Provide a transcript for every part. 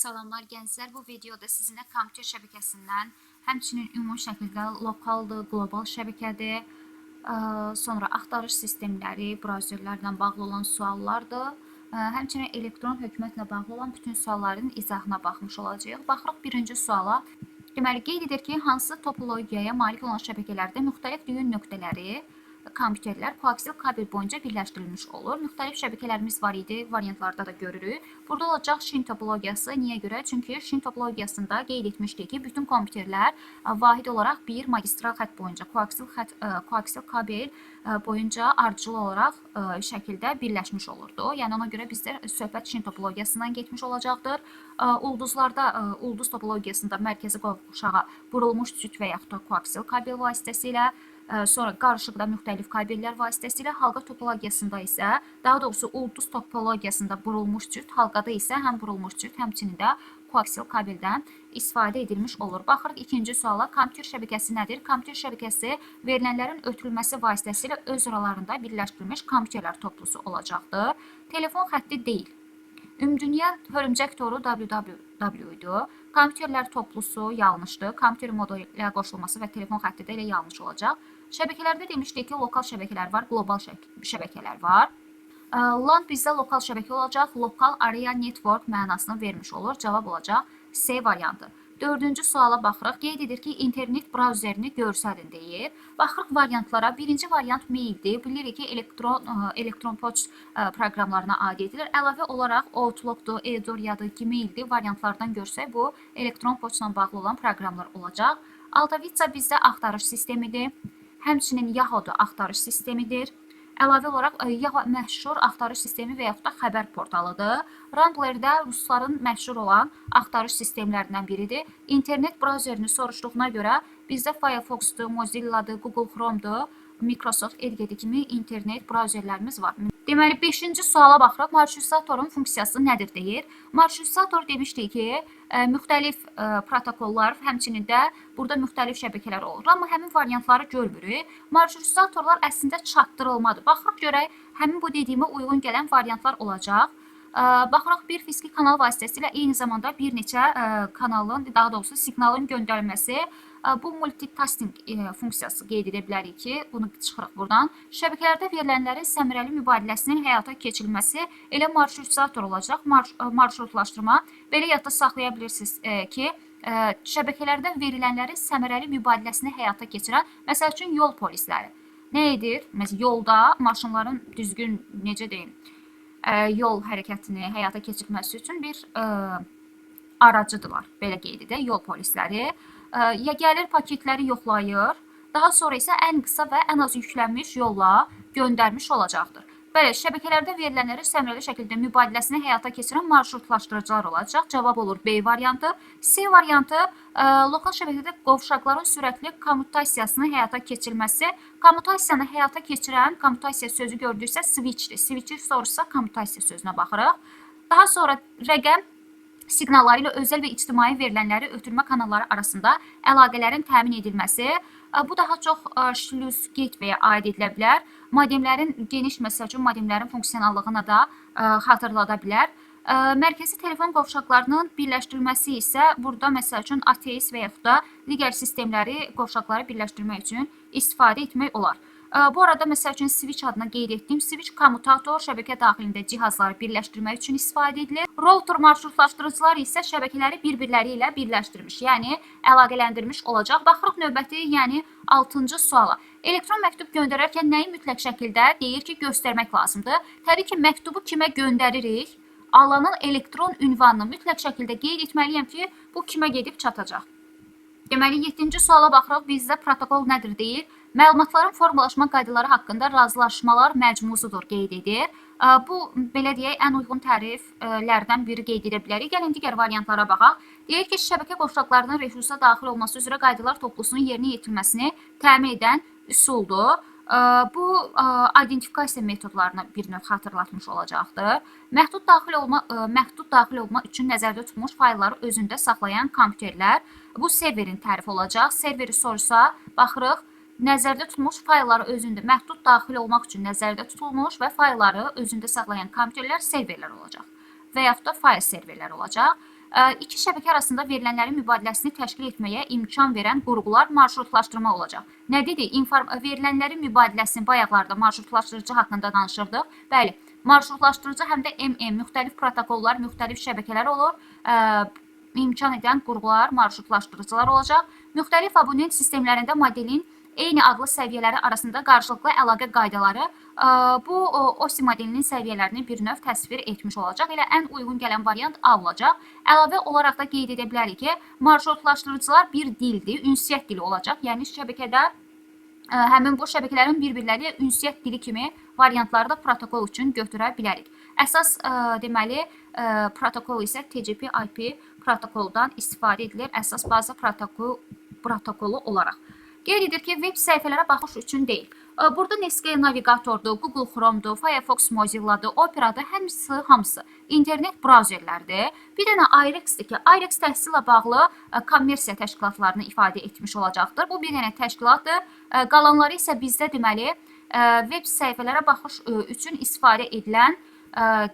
Salamlar gənclər, bu videoda sizinlə kompüter şəbəkəsindən, həmçinin ümumi şəkildə lokaldır, qlobal şəbəkədir, sonra axtarış sistemləri, brauzerlərlə bağlı olan suallardır, həmçinin elektron hökumətlə bağlı olan bütün sualların izahına baxmış olacağıq. Baxırıq birinci suala. Deməli, qeyd edir ki, hansı topologiyaya malik olan şəbəkələrdə müxtəlif düyün nöqtələri, kompüterlər koaksial kabel boyunca birləşdirilmiş olur. Müxtəlif şəbəkələrimiz var idi, variantlarda da görürük. Burada olacaq şin topologiyası. Niyə görə? Çünki şin topologiyasında qeyd etmişdik ki, bütün kompüterlər vahid olaraq bir magistral xətt boyunca, koaksial kabel boyunca ardıcıl olaraq şəkildə birləşmiş olurdu. Yəni ona görə bizdə söhbət şin topologiyasından getmiş olacaqdır. Ulduzlarda, ulduz topologiyasında mərkəzi qovşağa vurulmuş cüt və yaxud da koaksial kabel vasitəsilə, sonra qarışıqda müxtəlif kabellər vasitəsilə, halqa topologiyasında isə, daha doğrusu ulduz topologiyasında vurulmuş cüt, halqada isə həm vurulmuş cüt, həmçinin də koaksial kabeldən istifadə edilmiş olur. Baxırıq ikinci suala. Kompüter şəbəkəsi nədir? Kompüter şəbəkəsi verilənlərin ötürülməsi vasitəsilə öz aralarında birləşdirilmiş kompüterlər toplusu olacaqdır. Telefon xətti deyil. Ümumdünya hörümcək toru www idi. Kompüterlər toplusu yanlışdır. Kompüter modu ilə qoşulması və telefon xətti də elə yanlış olacaq. Şəbəkələrdə demişdik ki, lokal şəbəkələr var, qlobal şəbəkələr var. LAN bizdə lokal şəbəkə olacaq. Local Area Network mənasını vermiş olur. Cavab olacaq C variantı. Dördüncü suala baxırıq. Qeyd edir ki, internet brauzerini görsədin deyir. Baxırıq variantlara. Birinci variant maildir. Bilirik ki, elektron poçt proqramlarına aid edilir. Əlavə olaraq Outlook'dur, Edoria'dır, Gmail'dir. Variantlardan görsək, bu elektron poçtla bağlı olan proqramlar olacaq. Altavitsa bizdə axtarış sistemidir. Həmçinin Yahoo-da axtarış sistemidir. Əlavə olaraq Yahoo məşhur axtarış sistemi və yaxud da xəbər portalıdır. Ramblerdə rusların məşhur olan axtarış sistemlərindən biridir. İnternet brauzerini soruşduğuna görə bizdə Firefox'dur, Mozilla'dır, Google Chrome'dur, Microsoft Edge kimi internet brauzerlərimiz var. Deməli, 5-ci suala baxırıq. Marşrutsizatorun funksiyası nədir deyir. Marşrutsizator demişdik ki, müxtəlif protokollar, həmçinin də burada müxtəlif şəbəkələr olur. Amma həmin variantları görmürük. Marşrutsizatorlar əslində çatdırılmadır. Baxırıq görək, həmin bu dediyimə uyğun gələn variantlar olacaq. Baxırıq, bir fiziki kanal vasitəsilə eyni zamanda bir neçə kanalın, daha doğrusu siqnalın göndərilməsi. Bu multitasking funksiyası qeyd edə bilərik ki, bunu çıxırıq buradan. Şəbəkələrdə verilənlərin səmərəli mübadiləsinin həyata keçirilməsi elə marşrutizator olacaq. Marşrutlaşdırma. Belə yadda saxlaya bilirsiniz ki, şəbəkələrdə verilənlərin səmərəli mübadiləsini həyata keçirən, məsəl üçün yol polisləri nə edir? Məsələn, yolda maşınların düzgün, necə deyim, yol hərəkətini həyata keçirməsi üçün bir aracıdırlar. Belə qeyd edək, yol polisləri. Ya gəlir paketləri yoxlayır, daha sonra isə ən qısa və ən az yüklənmiş yolla göndərmiş olacaqdır. Belə, şəbəkələrdə verilənləri səmərəli şəkildə mübadiləsini həyata keçirən marşrutlaşdırıcılar olacaq. Cavab olur B variantı. C variantı, lokal şəbəkədə qovşaqların sürətli kommutasiyasını həyata keçirilməsi. Kommutasiyanı həyata keçirən, kommutasiya sözü gördüksə switchdir. Switchi soruşsa kommutasiya sözünə baxırıq. Daha sonra rəqəm siqnalları ilə özəl və ictimai verilənləri ötürmə kanalları arasında əlaqələrin təmin edilməsi. Bu daha çox şlüz gateway-yə aid edilə bilər. Modemlərin geniş, məsəl üçün, modemlərin funksionallığına da xatırlada bilər. Mərkəzi telefon qovşaqlarının birləşdirilməsi isə burada, məsəl üçün, ATS və yaxud da digər sistemləri, qovşaqları birləşdirmək üçün istifadə etmək olar. Bu arada, məsəl üçün, switch adına qeyd etdiyim switch kommutator şəbəkə daxilində cihazları birləşdirmək üçün istifadə edilir. Router marşrutlaşdırıcılar isə şəbəkələri bir-birləri ilə birləşdirmiş, yəni əlaqələndirmiş olacaq. Baxırıq növbəti, yəni 6-cı suala. Elektron məktub göndərərkən nəyi mütləq şəkildə deyir ki, göstərmək lazımdır? Təbii ki, məktubu kimə göndəririk? Alanın elektron ünvanını mütləq şəkildə qeyd etməliyəm ki, bu kimə gedib çatacaq. Deməli, 7-ci suala baxırıq, bizdə protokol nədir deyir? Məlumatların formalaşma qaydaları haqqında razılaşmalar məcmusudur qeyd edir. Bu, belə deyək, ən uyğun təriflərdən biri qeyd edə bilərik. Gəlin digər variantlara baxaq. Deyir ki, şəbəkə qovşaqlarının resursa daxil olması üzrə qaydalar toplusunun yerinə yetirməsini təmin edən üsuldur. Bu, identifikasiya metodlarını bir növ xatırlatmış olacaqdır. Məhdud daxil olma üçün nəzərdə tutulmuş faylları özündə saxlayan kompüterlər. Bu, serverin tərifi olacaq. Serveri sorsa, baxırıq. Nəzərdə tutulmuş faylları özündə məhdud daxil olmaq üçün nəzərdə tutulmuş və faylları özündə saxlayan kompüterlər serverlər olacaq və yaxud da fayl serverlər olacaq. İki şəbəkə arasında verilənlərin mübadiləsini təşkil etməyə imkan verən qurğular marşrutlaşdırma olacaq. Nə dedik? Verilənlərin mübadiləsini bayaqlarda marşrutlaşdırıcı haqqında danışırdıq. Bəli, marşrutlaşdırıcı həm də MM, müxtəlif protokollar, müxtəlif şəbəkələr olur. İmkan edən qurğular, marşrutlaşdırıcılar olacaq. Müxtəlif abonent sistemlərində modelin eyni adlı səviyyələri arasında qarşılıqlı əlaqə qaydaları bu OSI modelinin səviyyələrini bir növ təsvir etmiş olacaq. Elə ən uyğun gələn variant A olacaq. Əlavə olaraq da qeyd edə bilərik ki, marşrutlaşdırıcılar bir dildir, ünsiyyət dili olacaq. Yəni şəbəkədə həmin bu şəbəkələrin bir-birləri ünsiyyət dili kimi variantları da protokol üçün götürə bilərik. Əsas deməli protokol isə TCP/IP protokoldan istifadə edilir əsas baza protokolu olaraq. Qeyd edir ki, web səhifələrə baxış üçün deyil. Burada Netscape navigatordur, Google Chrome'dur, Firefox, Mozilla'dır, Operadır, hamısı internet brauzerlərdir. Bir dənə IREX-dir ki, IREX təhsillə bağlı kommersiya təşkilatlarını ifadə etmiş olacaqdır. Bu bir dənə təşkilatdır. Qalanları isə bizdə deməli web səhifələrə baxış üçün istifadə edilən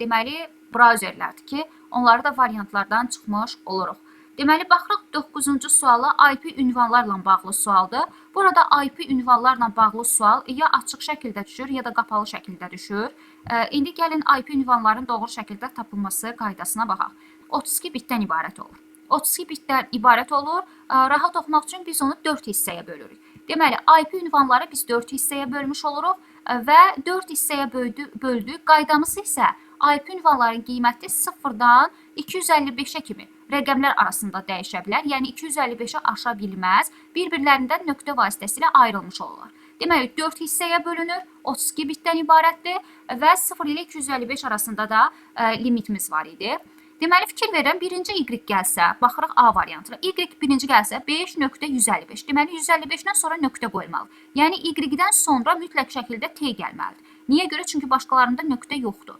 deməli brauzerlərdir ki, onları da variantlardan çıxmış oluruq. Deməli, baxırıq 9-cu suala IP ünvanlarla bağlı sualdır. Burada IP ünvanlarla bağlı sual ya açıq şəkildə düşür, ya da qapalı şəkildə düşür. İndi gəlin IP ünvanların doğru şəkildə tapılması qaydasına baxaq. 32 bitdən ibarət olur. 32 bitdən ibarət olur. Rahat oxumaq üçün biz onu 4 hissəyə bölürük. Deməli, IP ünvanları biz 4 hissəyə bölmüş oluruq və 4 hissəyə böldük. Qaydamız isə IP ünvanların qiyməti 0-dan 255-ə kimi rəqəmlər arasında dəyişə bilər. Yəni 255-ə aşa bilməz. Bir-birlərindən nöqtə vasitəsilə ayrılmış olurlar. Deməli 4 hissəyə bölünür, 32 bitdən ibarətdir və 0 ilə 255 arasında da limitimiz var idi. Deməli fikir verirəm, birinci Y gəlsə, baxırıq A variantına. Y birinci gəlsə 5.155. Deməli 155-dən sonra nöqtə qoymalı. Yəni Y-dən sonra mütləq şəkildə T gəlməlidir. Niyə görə? Çünki başqalarında nöqtə yoxdur.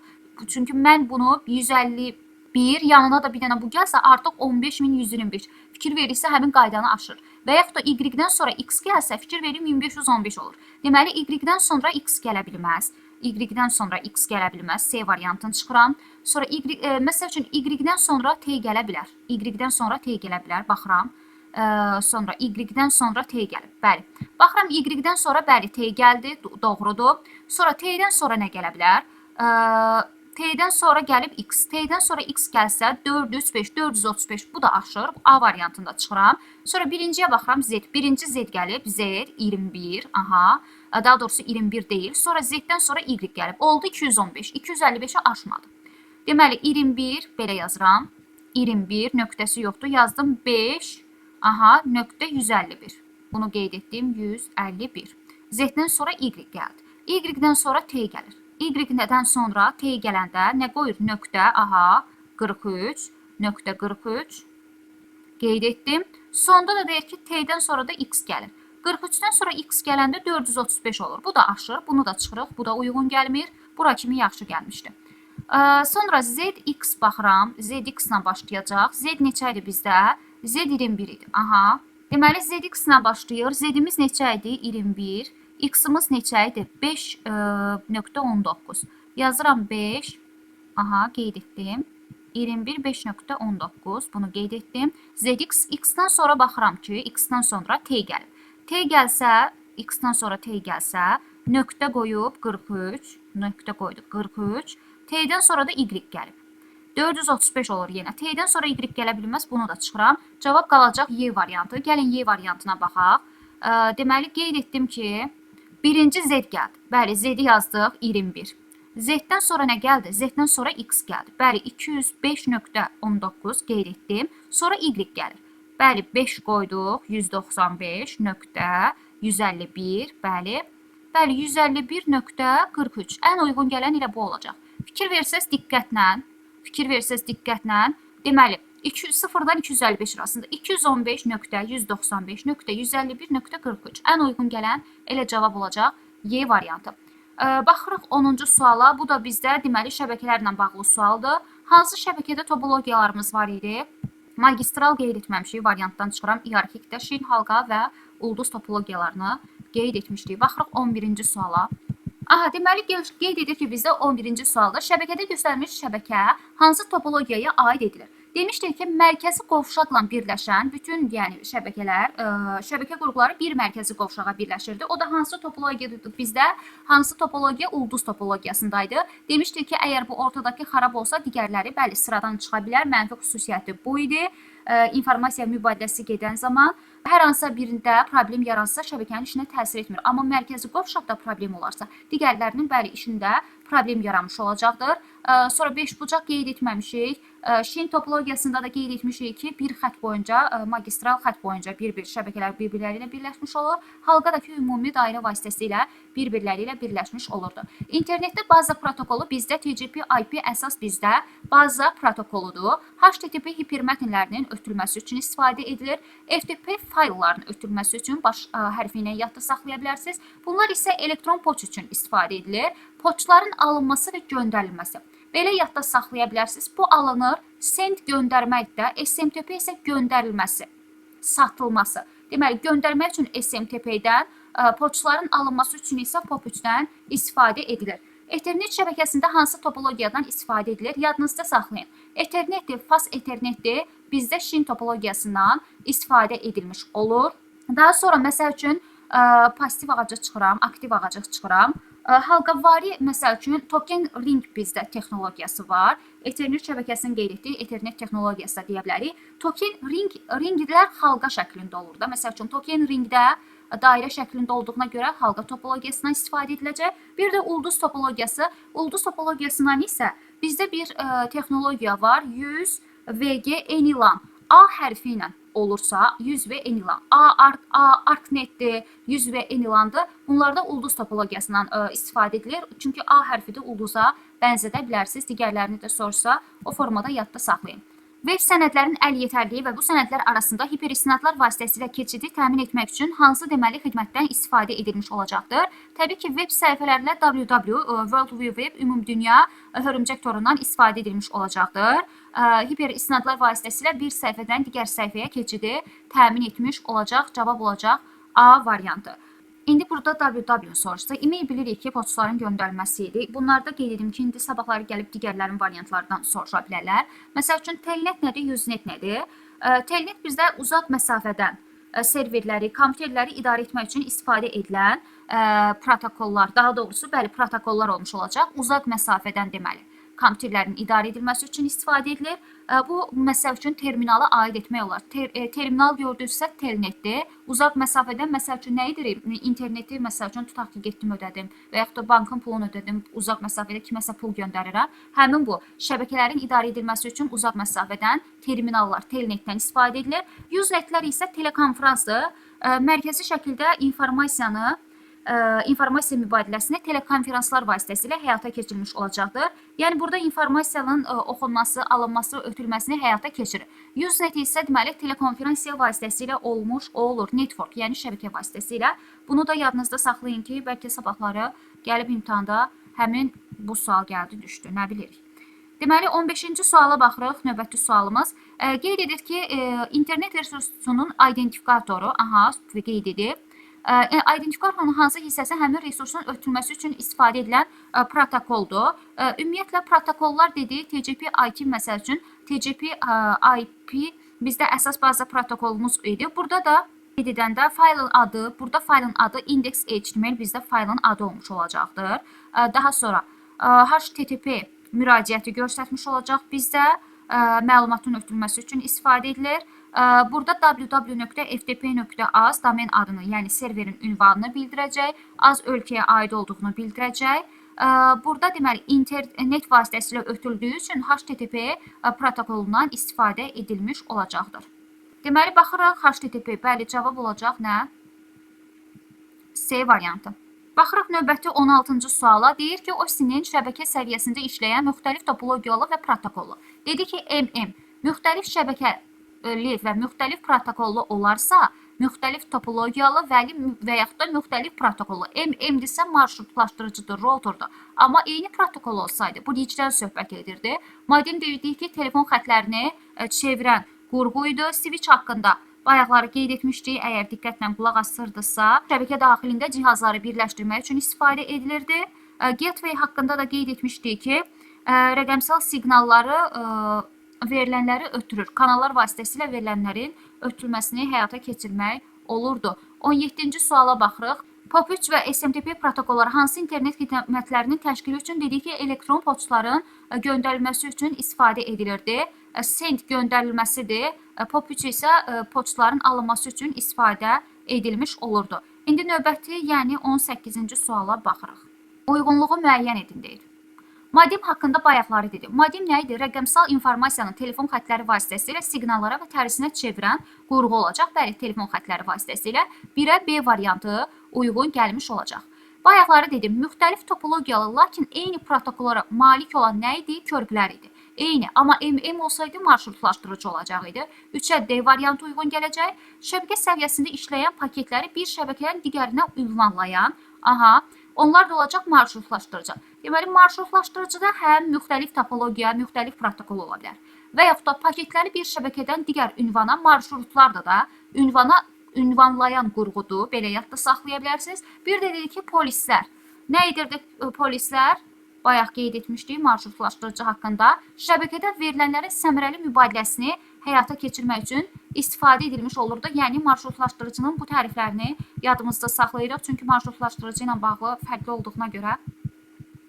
Çünki mən bunu 151 yanına da bir dənə bu gəlsə artıq 15125 fikir verirsə həmin qaydanı aşır. Və yaxud da Y-dən sonra X gəlsə fikir verim 1515 olur. Deməli Y-dən sonra X gələ bilməz. Y-dən sonra X gələ bilməz. C variantını çıxıram. Sonra məsəl üçün Y-dən sonra T gələ bilər. Y-dən sonra T gələ bilər. Baxıram. Sonra Y-dən sonra T gəlib. Bəli. Baxıram Y-dən sonra bəli T gəldi. Doğrudur. Sonra T-dən sonra nə gələ bilər? T'dən sonra gəlib X. T'dən sonra X gəlsə 405, 435 bu da aşır. A variantında çıxıram. Sonra birinciyə baxıram Z. Birinci Z gəlib. Z 21. Aha. Daha doğrusu 21 deyil. Sonra Z-dən sonra Y gəlib. Oldu 215. 255-ə aşmadı. Deməli 21 belə yazıram. 21 nöqtəsi yoxdur. Yazdım 5. Aha. Nöqtə 151. Bunu qeyd etdim. 151. Z-dən sonra Y gəldi. Y-dən sonra T gəlir. Y-dən sonra T gələndə nə qoyur? Nöqtə, aha, 43, nöqtə 43, qeyd etdim. Sonda da deyir ki, T-dən sonra da X gəlir. 43-dən sonra X gələndə 435 olur. Bu da aşır, bunu da çıxırıq, bu da uyğun gəlmir. Bura kimi yaxşı gəlmişdi. Sonra ZX baxıram, ZX-la başlayacaq. Z neçə idi bizdə? Z 21 idi, aha. Deməli, ZX-la başlayır. Z-imiz neçə idi? 21. X-ımız neçə idi? 5.19. Yazıram 5. Aha, qeyd etdim. 21 5.19. Bunu qeyd etdim. ZX, X-dən sonra baxıram ki, X-dən sonra T gəlib. T gəlsə, X-dən sonra T gəlsə, nöqtə qoyub 43. Nöqtə qoyduq 43. T-dən sonra da Y gəlib. 435 olur yenə. T-dən sonra Y gələ bilməz. Bunu da çıxıram. Cavab qalacaq Y variantı. Gəlin Y variantına baxaq. Deməli, qeyd etdim ki, birinci Z gəldi. Bəli, Z-i yazdıq 21. Z-dən sonra nə gəldi? Z-dən sonra X gəldi. Bəli, 205.19 qeyd etdim. Sonra Y gəlir. Bəli, 5 qoyduq. 195.151. Bəli. Bəli, 151.43. Ən uyğun gələn elə bu olacaq. Fikir versəz diqqətlə, deməli, 0-dan 255 arasında 215.195.151.43 ən uyğun gələn elə cavab olacaq Y variantı. Baxırıq 10-cu suala. Bu da bizdə deməli şəbəkələrlə bağlı sualdır. Hansı şəbəkədə topologiyalarımız var idi? Magistral qeyd etməmişik, variantdan çıxıram. İyerarxikdə şin, halqa və ulduz topologiyalarını qeyd etmişdik. Baxırıq 11-ci suala. Aha, deməli qeyd edir ki, bizdə 11-ci sualda şəbəkədə göstərilmiş şəbəkə hansı topologiyaya aid edilir? Demişdik ki, mərkəzi qovşaqla birləşən bütün yəni şəbəkələr, şəbəkə qrupları bir mərkəzi qovşağa birləşirdi. O da hansı topologiyadır bizdə? Hansı topologiya? Ulduz topologiyasındaydı. Demişdik ki, əgər bu ortadakı xarab olsa, digərləri bəli sıradan çıxa bilər. Mənfi xüsusiyyəti bu idi. İnformasiya mübadiləsi gedən zaman hər hansısa birində problem yaransa şəbəkənin işinə təsir etmir. Amma mərkəzi qovşaqda problem olarsa, digərlərinin bəli işində problem yaranmış olacaqdır. Sonra 5-bucaq qeyd etməmişik. Şin topologiyasında da qeyd etmişik ki, bir xətt boyunca, magistral xətt boyunca bir-bir şəbəkələr bir-birləri ilə birləşmiş olur. Halqadakı ümumi dairə vasitəsilə bir-birləri ilə birləşmiş olurdu. İnternetdə baza protokolu bizdə TCP/IP əsas bizdə baza protokoludur. HTTP hipermətnlərinin ötürülməsi üçün istifadə edilir. FTP faylların ötürülməsi üçün baş hərfi ilə yadda saxlaya bilərsiniz. Bunlar isə elektron poçt üçün istifadə edilir. Poçtların alınması və göndərilməsi. Belə yadda saxlaya bilərsiniz. Bu alınır. Send göndərməkdə, SMTP isə göndərilməsi, satılması. Deməli, göndərmək üçün SMTP-dən, poçtların alınması üçün isə POP3-dən istifadə edilir. Ethernet şəbəkəsində hansı topologiyadan istifadə edilir? Yadınızda saxlayın. Ethernetdir, fast Ethernetdir. Bizdə Şin topologiyasından istifadə edilmiş olur. Daha sonra, məsəl üçün, pasiv ağaca çıxıram, aktiv ağaca çıxıram. Halqavari, məsəl üçün, token ring bizdə texnologiyası var. Ethernet şəbəkəsinin qeyd etdiyi Ethernet texnologiyası da deyə bilərik. Token ringlər halqa şəklində olur da. Məsəl üçün, token ringdə dairə şəklində olduğuna görə halqa topologiyasından istifadə ediləcək. Bir də ulduz topologiyası. Ulduz topologiyasından isə bizdə bir texnologiya var. 100 VG enilan. A hərfi ilə olursa 100 və enilan. A ArcNet-dir, 100 və enilandır. Bunlarda ulduz topologiyasından istifadə edilir. Çünki A hərfi də ulduza bənzədə bilərsiniz. Digərlərini də sorsa, o formada yadda saxlayın. Web sənədlərin əliyetərliyi və bu sənədlər arasında hiperistinadlar vasitəsilə keçidi təmin etmək üçün hansı deməli xidmətdən istifadə edilmiş olacaqdır? Təbii ki, web səhifələrlə www, World Wide Web, ümumdünya hörümçək torundan istifadə edilmiş olacaqdır. Hiperistinadlar vasitəsilə bir səhifədən digər səhifəyə keçidi təmin etmiş olacaq. Cavab olacaq A variantı. İndi burada www soruşsa, e-mail bilirik ki, poçtların göndərilməsi idi. Bunlarda qeyd edim ki, indi sabahları gəlib digərlərin variantlardan soruşa bilərlər. Məsəl üçün, telnet nədir, usenet nədir? Telnet bizdə uzaq məsafədən serverləri, kompüterləri idarə etmək üçün istifadə edilən protokollar, daha doğrusu, bəli, protokollar olmuş olacaq. Uzaq məsafədən deməli. Kompüterlərin idarə edilməsi üçün istifadə edilir. Bu, məsəl üçün, terminala aid etmək olar. Terminal gördünüzsə, telnetdir. Uzaq məsafədən, məsəl üçün, nə edirik? İnterneti, məsəl üçün, tutaq ki, getdim, ödədim və yaxud da bankın pulunu ödədim, uzaq məsafədə kiməsə pul göndərirəm. Həmin bu, şəbəkələrin idarə edilməsi üçün uzaq məsafədən terminallar, telnetdən istifadə edilir. Usenetlər isə telekonferansdır. Mərkəzi şəkildə informasiya mübadiləsini telekonferanslar vasitəsilə həyata keçirilmiş olacaqdır. Yəni, burada informasiyanın oxunması, alınması, ötürülməsini həyata keçirir. Usenet isə deməli telekonferansiya vasitəsilə olur, network, yəni şəbəkə vasitəsilə. Bunu da yadınızda saxlayın ki, bəlkə sabahları gəlib imtahanda həmin bu sual gəldi, düşdü, nə bilirik. Deməli, 15-ci suala baxırıq, növbəti sualımız. Qeyd edir ki, internet resursunun identifikatoru, qeyd edib. İdentifikatorun hansı hissəsi həmin resursun ötürülməsi üçün istifadə edilən protokoldur. Ümumiyyətlə, protokollar dediyi TCP/IP, məsəl üçün, TCP/IP bizdə əsas baza protokolumuz idi. Burada da qeyd edəndə faylın adı, burada faylın adı index.html bizdə faylın adı olmuş olacaqdır. Daha sonra HTTP müraciəti göstərmiş olacaq bizdə. Məlumatın ötürülməsi üçün istifadə edilir. Burada www.ftp.az domen adını, yəni serverin ünvanını bildirəcək, az ölkəyə aid olduğunu bildirəcək. Burada deməli internet vasitəsilə ötürüldüyü üçün HTTP protokolundan istifadə edilmiş olacaqdır. Deməli, baxırıq HTTP, bəli, cavab olacaq nə? C variantı. Baxırıq növbəti 16-cı suala. Deyir ki, OSI-nin şəbəkə səviyyəsində işləyən müxtəlif topologiyalı və protokollu. Dedi ki, MM müxtəlif şəbəkəli və müxtəlif protokollu olarsa, müxtəlif topologiyalı və yaxud da müxtəlif protokollu. MM-dirsə marşrutlaşdırıcıdır, routerdur. Amma eyni protokol olsaydı, bu necədən söhbət edirdi? Modem dedik ki, telefon xətlərini çevirən qurğu idi. Switch haqqında bayaqları qeyd etmişdik, əgər diqqətlə qulaq asırdısa, şəbəkə daxilində cihazları birləşdirmək üçün istifadə edilirdi. Gateway haqqında da qeyd etmişdik ki, rəqəmsal siqnalları verilənləri ötürür. Kanallar vasitəsilə verilənlərin ötürülməsini həyata keçirmək olurdu. 17-ci suala baxırıq. POP3 və SMTP protokolları hansı internet xidmətlərinin təşkili üçün dedik ki, elektron poçtların göndərilməsi üçün istifadə edilirdi. Send göndərilməsidir. POP3 isə poçtların alınması üçün istifadə edilmiş olurdu. İndi növbəti, yəni 18-ci suala baxırıq. Uyğunluğu müəyyən edin deyir. Modem haqqında bayaqları dedim. Modem nə idi? Rəqəmsal informasiyanın telefon xətləri vasitəsilə siqnallara və tərsinə çevirən qurğu olacaq. Bəli, telefon xətləri vasitəsilə 1-ə B variantı uyğun gəlmiş olacaq. Bayaqları dedim, müxtəlif topologiyalı, lakin eyni protokollara malik olan nə idi? Körpülər idi. Eyni, amma MM olsaydı marşrutlaşdırıcı olacaq idi. 3-ə D variantı uyğun gələcək. Şəbəkə səviyyəsində işləyən paketləri bir şəbəkədən digərinə ünvanlayan, onlar da olacaq marşrutlaşdırıcı. Deməli, marşrutlaşdırıcıda həm müxtəlif topologiya, müxtəlif protokol ola bilər. Və yaxud da paketləri bir şəbəkədən digər ünvana, marşrutlar da ünvanlayan qurğudur. Belə yadda saxlaya bilərsiniz. Bir də dedik ki, polislər. Nə edirdi polislər? Bayaq qeyd etmişdik marşrutlaşdırıcı haqqında. Şəbəkədə verilənlərin səmərəli mübadiləsini həyata keçirmək üçün istifadə edilmiş olurdu. Yəni, marşrutlaşdırıcının bu təriflərini yadımızda saxlayırıq. Çünki marşrutlaşdırıcı ilə bağlı fərqli olduğuna görə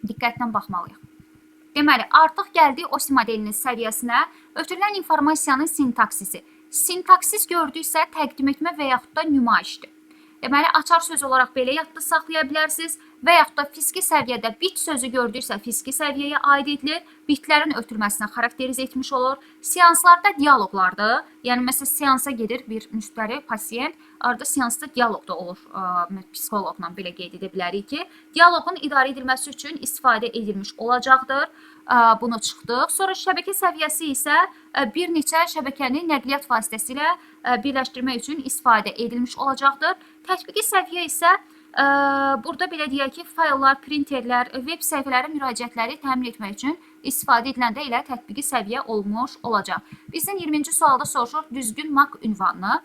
diqqətlə baxmalıyıq. Deməli, artıq gəldi OSI modelinin səviyyəsinə. Ötürülən informasiyanın sintaksisi. Sintaksis gördüksə təqdim etmə və yaxud da nümayişdir. Deməli, açar söz olaraq belə yadda saxlaya bilərsiniz və yaxud da fiziki səviyyədə bit sözü gördüksə fiziki səviyyəyə aid edilir, bitlərin ötürülməsinə xarakterizə etmiş olur. Seanslarda dialoqlardır. Yəni, məsələn, seansa gedir bir müştəri, pasiyent, arada seansda dialoq da olur. Psixoloqla belə qeyd edə bilərik ki, dialoqun idarə edilməsi üçün istifadə edilmiş olacaqdır. Bunu çıxdıq. Sonra şəbəkə səviyyəsi isə bir neçə şəbəkəni nəqliyyat vasitəsilə birləşdirmək üçün istifadə edilmiş olacaqdır. Tətbiqi səviyyə isə burada belə deyək ki, fayllar, printerlər, web səhifələri, müraciətləri təmin etmək üçün istifadə ediləndə elə tətbiqi səviyyə olmuş olacaq. Bizdən 20-ci sualda soruşur düzgün MAC ünvanını.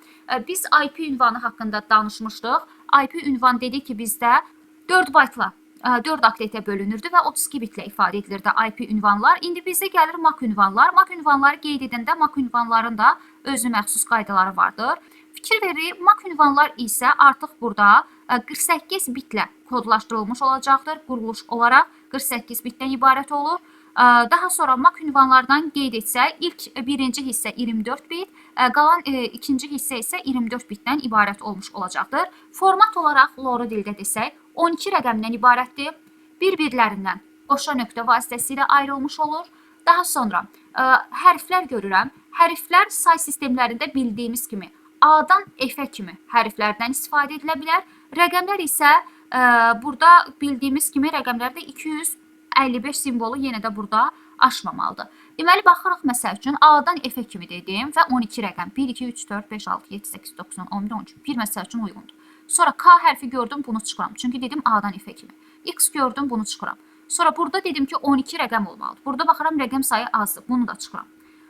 Biz IP ünvanı haqqında danışmışdıq. IP ünvan dedik ki, bizdə 4 baytla 4 aktetə bölünürdü və 32 bitlə ifadə edilirdi IP ünvanlar. İndi bizdə gəlir MAC ünvanlar. MAC ünvanları qeyd edəndə MAC ünvanların da özünə məxsus qaydaları vardır. Fikir verir, MAC ünvanlar isə artıq burada 48 bitlə kodlaşdırılmış olacaqdır. Quruluş olaraq 48 bitdən ibarət olur. Daha sonra MAC ünvanlardan qeyd etsək, ilk birinci hissə 24 bit, qalan ikinci hissə isə 24 bitdən ibarət olmuş olacaqdır. Format olaraq LORU dildə desək, 12 rəqəmdən ibarətdir. Bir-birlərindən qoşa nöqtə vasitəsilə ayrılmış olur. Daha sonra hərflər görürəm. Hərflər say sistemlərində bildiyimiz kimi A-dan F-ə kimi hərflərdən istifadə edilə bilər. Rəqəmlər isə burada bildiyimiz kimi rəqəmlərdə 255 simvolu yenə də burada aşmamalıdır. Deməli, baxırıq məsəl üçün A-dan F-ə kimi dedim və 12 rəqəm 1, 2, 3, 4, 5, 6, 7, 8, 9, 10, 11, 12 bir məsəl üçün uyğundur. Sonra K hərfi gördüm, bunu çıxıram. Çünki dedim A-dan F-ə kimi. X gördüm, bunu çıxıram. Sonra burada dedim ki 12 rəqəm olmalıdır. Burada baxıram rəqəm sayı azdır, bunu da çıxıram.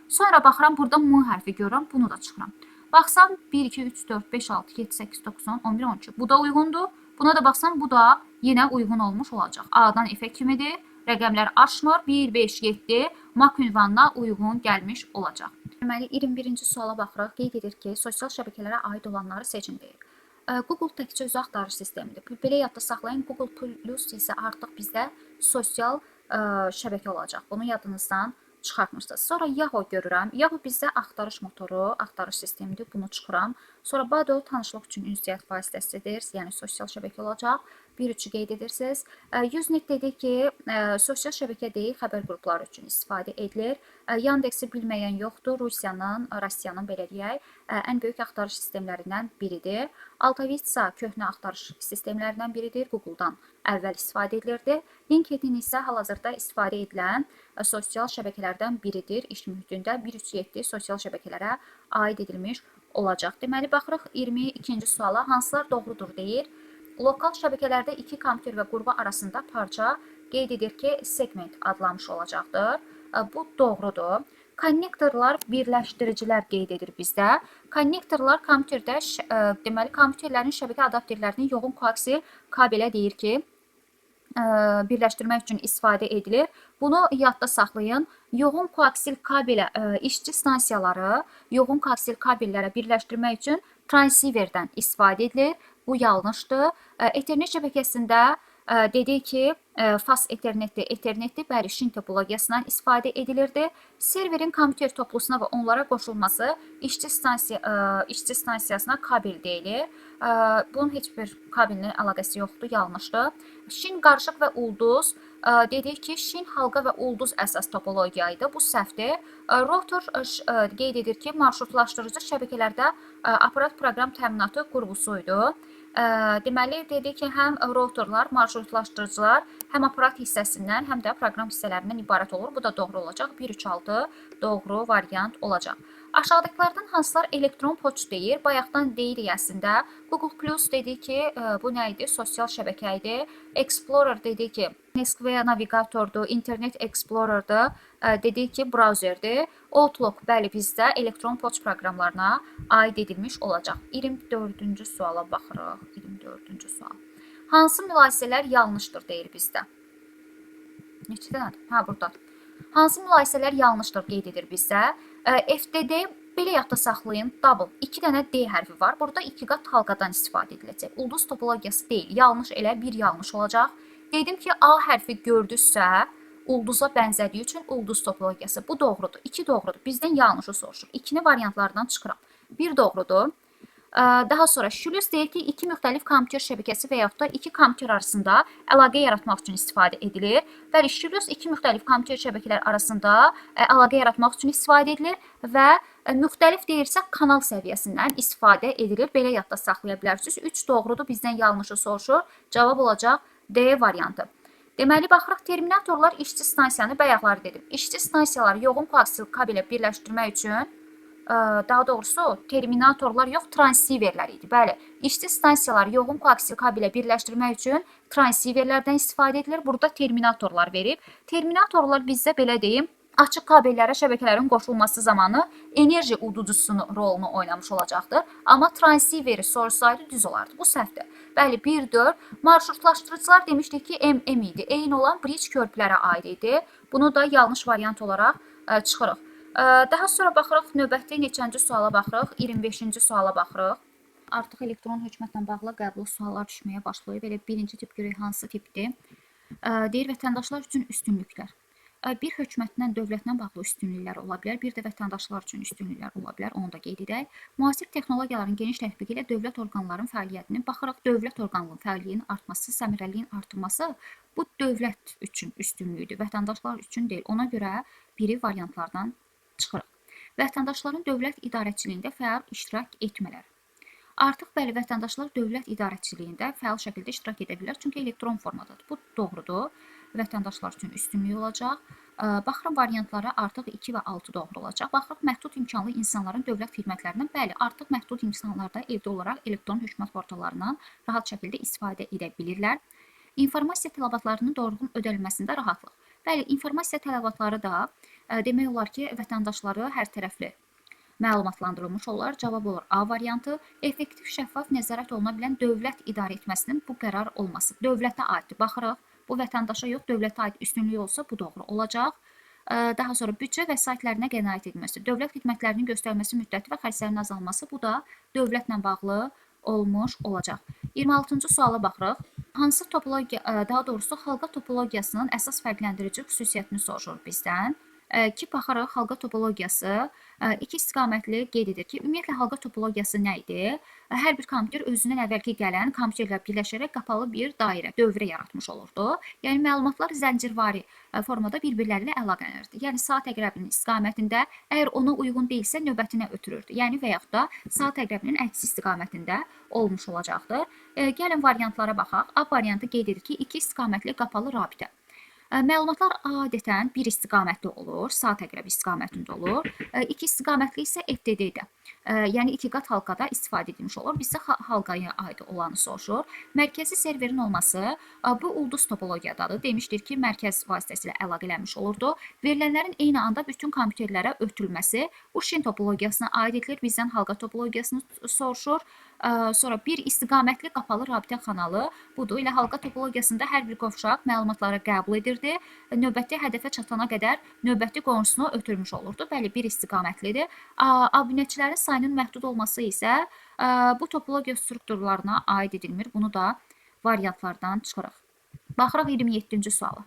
Sonra baxıram burada M hərfi görürəm, bunu da çıxıram. Baxsam 1, 2, 3, 4, 5, 6, 7, 8, 9, 10, 11, 12. Bu da uyğundur. Buna da baxsam bu da yenə uyğun olmuş olacaq. A-dan F-ə kimidir. Rəqəmlər aşmır. 1, 5, 7 MAC ünvanına uyğun gəlmiş olacaq. Deməli, 21-ci suala baxırıq. Qeyd edir ki, sosial şəbəkələrə aid olanları seçin deyir. Google təkcə öz axtarış sistemidir. Belə yadda saxlayın. Google Plus isə artıq bizdə sosial şəbəkə olacaq. Bunu yadınızdan çıxartmışsınız. Sonra Yahoo görürəm. Yahoo bizdə axtarış motoru, axtarış sistemidir. Bunu çıxıram. Sonra Bado tanışlıq üçün ünsiyyət vasitəsidir. Yəni sosial şəbəkə olacaq. 1-3-ü qeyd edirsiniz. Usenet dedik ki, sosial şəbəkə deyil, xəbər qrupları üçün istifadə edilir. Yandexi bilməyən yoxdur. Rusiyanın belə deyək, ən böyük axtarış sistemlərindən biridir. Altavista köhnə axtarış sistemlərindən biridir. Google-dan əvvəl istifadə edilirdi. LinkedIn isə hal-hazırda istifadə edilən sosial şəbəkələrdən biridir. İş mühitində 137 sosial şəbəkələrə aid edilmiş olacaq. Deməli, baxırıq 22-ci suala hansılar doğrudur deyir. Lokal şəbəkələrdə iki kompüter və qurba arasında parça qeyd edir ki, segment adlanmış olacaqdır. Bu doğrudur. Konnektorlar birləşdiricilər qeyd edir bizdə. Konnektorlar kompüterdə, deməli, kompüterlərin şəbəkə adapterlərinin yoğun koaksial kabelə deyir ki, birləşdirmək üçün istifadə edilir. Bunu yadda saxlayın. Yoğun koaksil kabelə işçi stansiyaları yoğun koaksil kabellərə birləşdirmək üçün transiverdən istifadə edilir. Bu yanlışdır. Ethernet şəbəkəsində dedik ki, fast Ethernetdir, bəli, şin topologiyasından istifadə edilirdi. Serverin kompüter toplusuna və onlara qoşulması işçi stansiyasına kabel deyilir. Bunun heç bir kabellə əlaqəsi yoxdur, yanlışdır. Şin qarışıq və ulduz. Dedik ki, şin, halqa və ulduz əsas topologiya idi. Bu səhvdir. Router qeyd edir ki, marşrutlaşdırıcı şəbəkələrdə aparat proqram təminatı qurğusu idi. Deməli, dedik ki, həm routerlar, marşrutlaşdırıcılar həm aparat hissəsindən, həm də proqram hissələrindən ibarət olur. Bu da doğru olacaq. 136 doğru variant olacaq. Aşağıdakilərdən hansılar elektron poçt deyir? Bayaqdan deyirik əslində. Google Plus dedik ki, bu nə idi? Sosial şəbəkə idi. Explorer dedik ki, Nextware navigatordur, Internet Explorer'dır. Dedik ki, browserdir. Outlook, bəli, bizdə elektron poçt proqramlarına aid edilmiş olacaq. 24-cü suala baxırıq. 24-cü sual. Hansı mülahisələr yanlışdır deyir bizdə? Neçədən? Burada. Hansı mülahisələr yanlışdır qeyd edir bizdə? FDD belə yadda saxlayın. Double. 2 dənə D hərfi var. Burada 2 qat halqadan istifadə ediləcək. Ulduz topologiyası deyil. Yanlış elə bir yanlış olacaq. Dedim ki, A hərfi gördünüzsə, ulduza bənzədiyi üçün ulduz topologiyası. Bu doğrudur. 2 doğrudur. Bizdən yanlışı soruşur. 2-ni variantlardan çıxıram. 1 doğrudur. Daha sonra Şülüs deyir ki, 2 müxtəlif kompüter şəbəkəsi və yaxud da 2 kompüter arasında əlaqə yaratmaq üçün istifadə edilir. Bəli, Şülüs 2 müxtəlif kompüter şəbəkələr arasında əlaqə yaratmaq üçün istifadə edilir və müxtəlif deyirsə kanal səviyyəsindən istifadə edilir. Belə yadda saxlaya bilərsiniz. 3 doğrudur. Bizdən yanlışı soruşur. Cavab olacaq D variantı. Deməli, baxırıq, terminatorlar işçi stansiyanı bayaqları dedim. İşçi stansiyaları yoğun koaksil kabelə birləşdirmək üçün, daha doğrusu terminatorlar yox, transiverlər idi. Bəli, işçi stansiyaları yoğun koaksil kabelə birləşdirmək üçün transiverlərdən istifadə edilir. Burada terminatorlar verib. Terminatorlar bizdə belə deyim, açıq kabellərə şəbəkələrin qoşulması zamanı enerji uducusunun rolunu oynamış olacaqdır. Amma transiveri sorsaydı düz olardı. Bu səhvdir. Bəli, 1-4. Marşrutlaşdırıcılar demişdik ki, MM idi. Eyni olan bridge körpülərə aid idi. Bunu da yanlış variant olaraq çıxırıq. Daha sonra baxırıq, növbəti neçənci suala baxırıq? 25-ci suala baxırıq. Artıq elektron hökumətlə bağlı qəbul suallar düşməyə başlayıb. Elə birinci tip görək hansı tipdir. Deyir, vətəndaşlar üçün üstünlüklər. Bir hökumətlə, dövlətlə bağlı üstünlüklər ola bilər, bir də vətəndaşlar üçün üstünlüklər ola bilər, onu da qeyd edək. Müasir texnologiyaların geniş tətbiqi ilə dövlət orqanlarının fəaliyyətini baxırıq, dövlət orqanlarının fəaliyyətinin artması, səmərəliliyin artırması bu dövlət üçün üstünlüydür, vətəndaşlar üçün deyil. Ona görə biri variantlardan çıxırıq. Vətəndaşların dövlət idarəçiliyində fəal iştirak etmələri. Artıq bəli, vətəndaşlar dövlət idarəçiliyində fəal şəkildə iştirak edə bilər, çünki elektron formadadır. Bu doğrudur. Vətəndaşlar üçün üstünlük olacaq. Baxıram variantlara, artıq 2 və 6 doğru olacaq. Baxırıq, məhdud imkanlı insanların dövlət xidmətlərindən, bəli, artıq məhdud insanlar da evdə olaraq elektron hökumət portallarından rahat şəkildə istifadə edə bilirlər. İnformasiya tələbatlarının doğrudan ödənilməsində rahatlıq. Bəli, informasiya tələbatları da demək olar ki, vətəndaşları hər tərəfli məlumatlandırılmış olar. Cavab olur A variantı. Effektiv, şəffaf nəzarət oluna bilən dövlət idarə etməsinin bu qərar olması. Dövlətə aiddir. Baxırıq, bu vətəndaşa yox, dövlətə aid üstünlük olsa bu doğru olacaq. Daha sonra büdcə vəsaitlərinə qənaət edilməsi, dövlət xidmətlərinin göstərməsi müddəti və xərclərin azalması, bu da dövlətlə bağlı olmuş olacaq. 26-cı suala baxırıq. Hansı topologiya, daha doğrusu halqa topologiyasının əsas fərqləndirici xüsusiyyətini soruşur bizdən. Ki, baxırıq, halqa topologiyası iki istiqamətli qeyd edir ki, ümumiyyətlə halqa topologiyası nə idi? Hər bir kompüter özündən əvvəlki gələn kompüterlə birləşərək qapalı bir dairə, dövrə yaratmış olurdu. Yəni, məlumatlar zəncirvari formada bir-birləri ilə əlaqələnirdi. Yəni, saat əqrəbinin istiqamətində, əgər ona uyğun deyilsə, növbətinə ötürürdü. Yəni, və yaxud da saat əqrəbinin əksi istiqamətində olmuş olacaqdır. Gəlin variantlara baxaq. A variantı qeyd edir ki, iki istiqamətli qapalı rabitə. Məlumatlar adətən bir istiqamətli olur, saat əqrəbi istiqamətində olur. İki istiqamətli isə FTD-də, yəni iki qat halqada istifadə edilmiş olur. Bizdə halqaya aid olanı soruşur. Mərkəzi serverin olması bu ulduz topologiyadadır. Demişdir ki, mərkəz vasitəsilə əlaqələnmiş olurdu. Verilənlərin eyni anda bütün kompüterlərə ötürülməsi bu şin topologiyasına aid edilir. Bizdən halqa topologiyasını soruşur. Sonra bir istiqamətli qapalı rabitə kanalı budur. Elə halqa topologiyasında hər bir qovşaq məlumatları qəbul edirdi. Növbəti hədəfə çatana qədər növbəti qonşusunu ötürmüş olurdu. Bəli, bir istiqamətlidir. Abunəçilərin sayının məhdud olması isə bu topologiya strukturlarına aid edilmir. Bunu da variantlardan çıxırıq. Baxırıq 27-ci suala.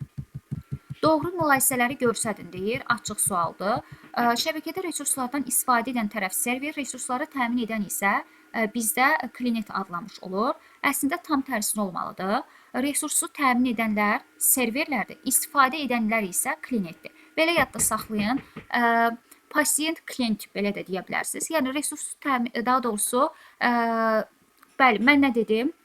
Doğru mülahisələri göstərin deyir. Açıq sualdır. Şəbəkədə resurslardan istifadə edən tərəf server, resursları təmin edən isə bizdə klient adlanmış olur. Əslində tam tərsinə olmalıdır. Resursu təmin edənlər serverlərdir, istifadə edənlər isə klientdir. Belə yadda saxlayın. Pasient klient belə də deyə bilərsiniz. Yəni resursu daha doğrusu bəli, mən nə dedim?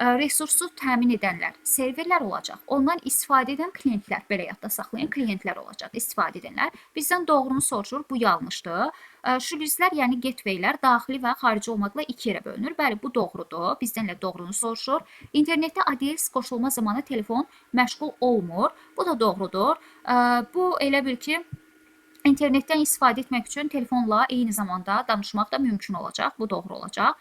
Resursu təmin edənlər serverlər olacaq. Ondan istifadə edən klientlər, belə yadda saxlayın, klientlər olacaq, istifadə edənlər. Bizdən doğrunu soruşur, bu yanlışdır. Şlüzlər, yəni gatewaylər daxili və xarici olmaqla iki yerə bölünür. Bəli, bu doğrudur. Bizdən elə doğrunu soruşur. İnternetdə ADS qoşulma zamanı telefon məşğul olmur. Bu da doğrudur. Bu elə bil ki, İnternetdən istifadə etmək üçün telefonla eyni zamanda danışmaq da mümkün olacaq. Bu doğru olacaq.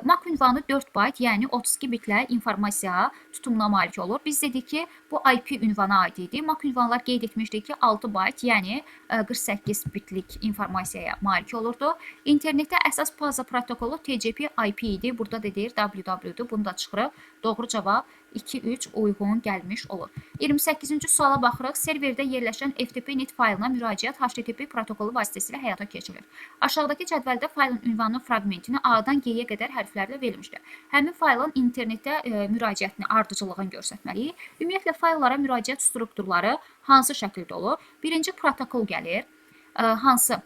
MAC ünvanı 4 bayt, yəni 32 bitlə informasiya tutumuna malik olur. Biz dedik ki, bu IP ünvana aid idi. MAC ünvanlar qeyd etmişdik ki, 6 bayt, yəni 48 bitlik informasiyaya malik olurdu. İnternetdə əsas baza protokolu TCP/IP idi. Burada da deyir www-dur. Bunu da çıxırıq. Doğru cavab 2-3 uyğun gəlmiş olur. 28-ci suala baxırıq. Serverdə yerləşən FTP-net faylına müraciət HTTP protokolu vasitəsilə həyata keçirilir. Aşağıdakı cədvəldə faylın ünvanı fraqmentini A-dan G-yə qədər hərflərlə verilmişdir. Həmin faylın internetdə müraciətini, ardıcıllığını göstərməliyik. Ümumiyyətlə, fayllara müraciət strukturları hansı şəkildə olur? Birinci protokol gəlir. Hansı?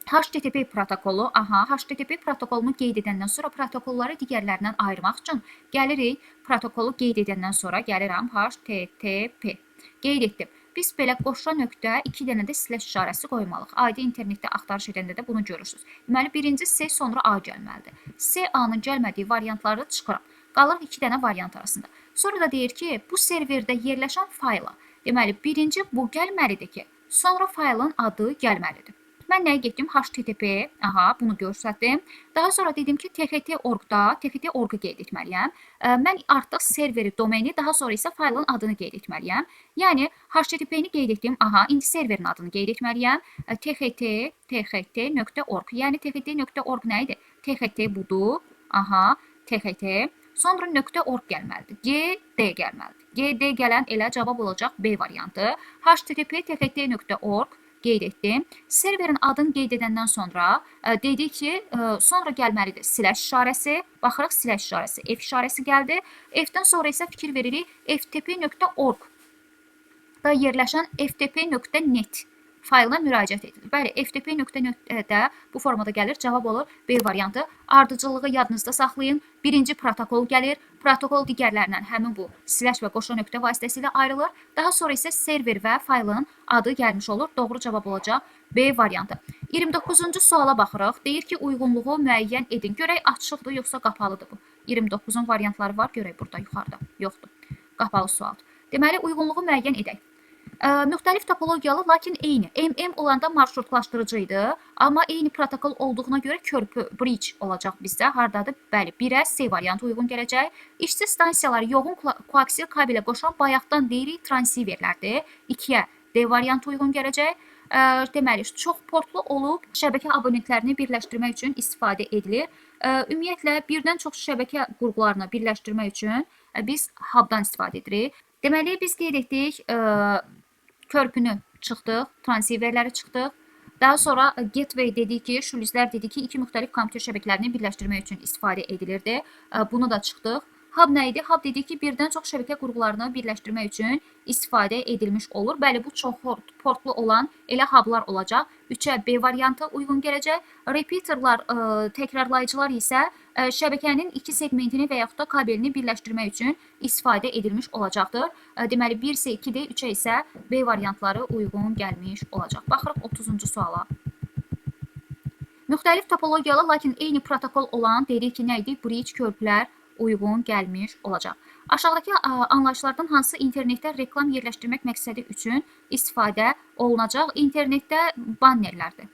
HTTP protokolu, HTTP protokolunu qeyd edəndən sonra protokolları digərlərindən ayırmaq üçün gəlirik. Protokolu qeyd edəndən sonra gəlirəm HTTP. Qeyd etdim. Biz belə qoşa nöqtə 2 dənə də slash işarəsi qoymalıyıq. Adi internetdə axtarış edəndə də bunu görürsünüz. Deməli, birinci C, sonra A gəlməlidir. C, A-nın gəlmədiyi variantları çıxıram. Qalır 2 dənə variant arasında. Sonra da deyir ki, bu serverdə yerləşən fayla. Deməli, birinci bu gəlməlidir ki, sonra faylın adı gəlməlidir. Mən nəyə getdim? HTTP, bunu göstərdim. Daha sonra dedim ki, TXT.org-da, TXT.org-u qeyd etməliyəm. Mən artıq serveri, domeni, daha sonra isə faylın adını qeyd etməliyəm. Yəni, HTTP-ni qeyd etdim, indi serverin adını qeyd etməliyəm. TXT.org, yəni TXT.org nə idi? TXT budur, TXT, sonra .org gəlməlidir, GD gəlməlidir. GD gələn elə cavab olacaq B variantı. HTTP TXT.org qeyd etdim. Serverin adını qeyd edəndən sonra dedik ki, sonra gəlməlidir slash işarəsi. Baxırıq slash işarəsi, F işarəsi gəldi. F-dən sonra isə fikir veririk ftp.org-da yerləşən ftp.net faylına müraciət edilir. Bəli, ftp.net-də bu formada gəlir, cavab olur B variantı. Ardıcıllığı yadınızda saxlayın. Birinci protokol gəlir. Protokol digərlərindən həmin bu slash və qoşa nöqtə vasitəsilə ayrılır. Daha sonra isə server və faylın adı gəlmiş olur. Doğru cavab olacaq B variantı. 29-cu suala baxırıq. Deyir ki, uyğunluğu müəyyən edin. Görək açıqdır, yoxsa qapalıdır bu. 29-un variantları var, görək burada yuxarıda. Yoxdur. Qapalı sualdır. Deməli, uyğunluğu müəyyən edək. Müxtəlif topologiyalı, lakin eyni. MM olanda marşrutlaşdırıcı idi. Amma eyni protokol olduğuna görə körpü, bridge olacaq bizdə. Hardadır? Bəli, 1-ə C variantı uyğun gələcək. İşçi stansiyaları yoğun koaksial kabelə qoşan bayaqdan deyirik transiverlərdir. 2-ə D variantı uyğun gələcək. Deməli, çox portlu olub şəbəkə abonentlərini birləşdirmək üçün istifadə edilir. Ümumiyyətlə, birdən çox şəbəkə qurğularını birləşdirmək üçün biz hubdan istifadə edirik. Deməli, biz qeyd etdik, körpünü çıxdıq, transiverləri çıxdıq. Daha sonra gateway dedik ki, şlüzlər dedik ki, iki müxtəlif kompüter şəbəkələrini birləşdirmək üçün istifadə edilirdi. Bunu da çıxdıq. Hub nə idi? Hub dedik ki, birdən çox şəbəkə qurğularını birləşdirmək üçün istifadə edilmiş olur. Bəli, bu çox portlu olan elə hublar olacaq. 3-ə B variantı uyğun gələcək. Repeaterlar, təkrarlayıcılar isə şəbəkənin iki segmentini və yaxud da kabelini birləşdirmək üçün istifadə edilmiş olacaqdır. Deməli, 1-sə 2-dir, 3-ə isə B variantları uyğun gəlmiş olacaq. Baxırıq 30-cu suala. Müxtəlif topologiyalı, lakin eyni protokol olan dedik ki, nə idi? Bridge, körpülər uyğun gəlmiş olacaq. Aşağıdakı anlayışlardan hansı internetdə reklam yerləşdirmək məqsədi üçün istifadə olunacaq? İnternetdə bannerlərdir.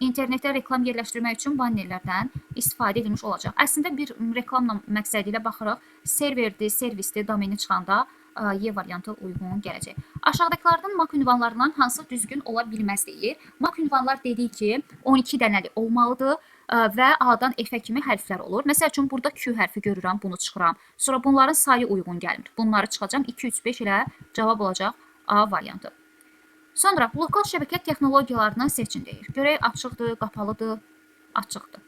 internetə reklam yerləşdirmək üçün bannerlərdən istifadə edilmiş olacaq. Əslində bir reklamla məqsədi ilə baxırıq. Serverdir, servisdir, domeni çıxanda Y variantı uyğun gələcək. Aşağıdakılardan MAC ünvanlarından hansı düzgün ola bilməz deyir. MAC ünvanlar dedik ki, 12 dənəli olmalıdır və A-dan F-ə kimi hərflər olur. Məsəl üçün, burada Q hərfi görürəm, bunu çıxıram. Sonra bunların sayı uyğun gəlmir. Bunları çıxacam. 2, 3, 5 ilə cavab olacaq A variantı. Sonra, lokal şəbəkə texnologiyalarını seçin deyir. Görək, açıqdır, qapalıdır, açıqdır.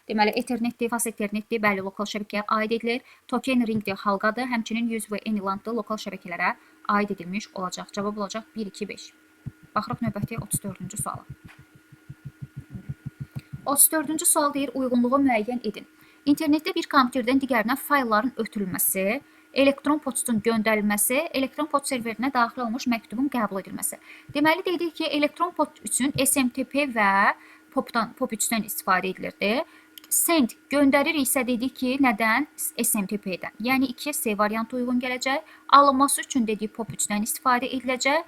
Deməli, Ethernetdir, fast Ethernetdir, bəli, lokal şəbəkəyə aid edilir. Token ringdir, halqadır, həmçinin 100 və Anylanddır, lokal şəbəkələrə aid edilmiş olacaq. Cavab olacaq 1, 2, 5. Baxırıq növbəti 34-cü suala. 34-cü sual deyir, uyğunluğu müəyyən edin. İnternetdə bir kompüterdən digərinə faylların ötürülməsi, elektron poçtun göndərilməsi, elektron poçt serverinə daxil olmuş məktubun qəbul edilməsi. Deməli, dedik ki, elektron poçt üçün SMTP və POP3-dən istifadə edilirdi. Send göndərir isə dedik ki, nədən? SMTP-dən. Yəni 2C variantı uyğun gələcək. Alınması üçün dedik POP3-dən istifadə ediləcək.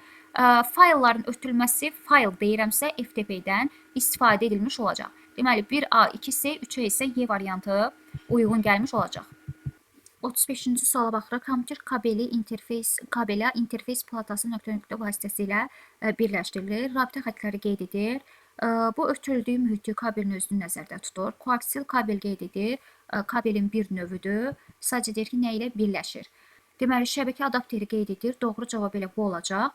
Faylların ötürülməsi, fayl deyirəmsə FTP-dən istifadə edilmiş olacaq. Deməli, 1A, 2C, 3A isə Y variantı uyğun gəlmiş olacaq. 35-ci suala baxırıq. Kompüter kabelə interfeys platası nöqtə vasitəsilə birləşdirilir. Rabitə xətləri qeyd edir. Bu ötürüldüyü mühiti kabelin özünü nəzərdə tutur. Koaksil kabel qeyd edir. Kabelin bir növüdür. Sadəcə deyir ki, nə ilə birləşir. Deməli, şəbəkə adapteri qeyd edir. Doğru cavab elə bu olacaq.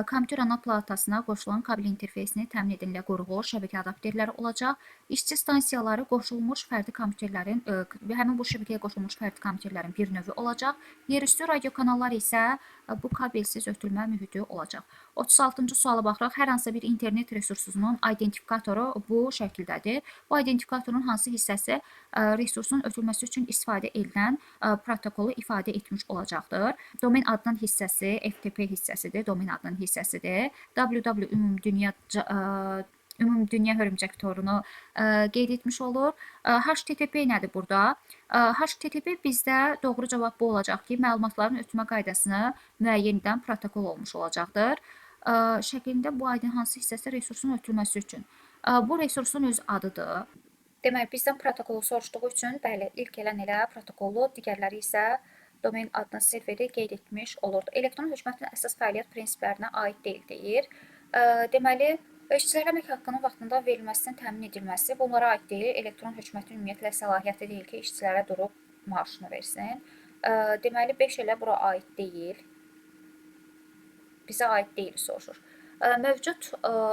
Kompüter ana platasına qoşulan kabel interfeysini təmin edilən qurğu şəbəkə adapterləri olacaq. İşçi stansiyaları qoşulmuş fərdi kompüterlərin, həmin bu şəbəkəyə qoşulmuş fərdi kompüterlərin bir növü olacaq. Yerüstü radio kanallar isə bu kabelsiz ötürülmə mühiti olacaq. 36-cı suala baxırıq. Hər hansı bir internet resursunun identifikatoru bu şəkildədir. Bu identifikatorun hansı hissəsi resursun ötürülməsi üçün istifadə edilən protokolu ifadə etmiş olacaqdır. Domen adının hissəsi FTP hissəsidir. Domen adının hissəsidir. www ümumdünya hörümçək torunu qeyd etmiş olur. HTTP nədir burada? HTTP bizdə doğru cavab bu olacaq ki, məlumatların ötürmə qaydasını müəyyən edən protokol olmuş olacaqdır. Şəklində bu aydın hansı hissəsi resursun ötürülməsi üçün. Bu resursun öz adıdır. Demək, bizdən protokolu soruşduğu üçün, bəli, ilk gələn elə protokolu, digərləri isə domen adını serveri qeyd etmiş olurdu. Elektron hökumətin əsas fəaliyyət prinsiplərinə aid deyil deyir. Deməli, işçilərə əmək haqqının vaxtında verilməsinin təmin edilməsi bunlara aid deyil. Elektron hökumətin ümumiyyətlə səlahiyyəti deyil ki, işçilərə durub maaşını versin. Deməli, 5 elə bura aid deyil. Bizə aid deyil soruşur. Mövcud,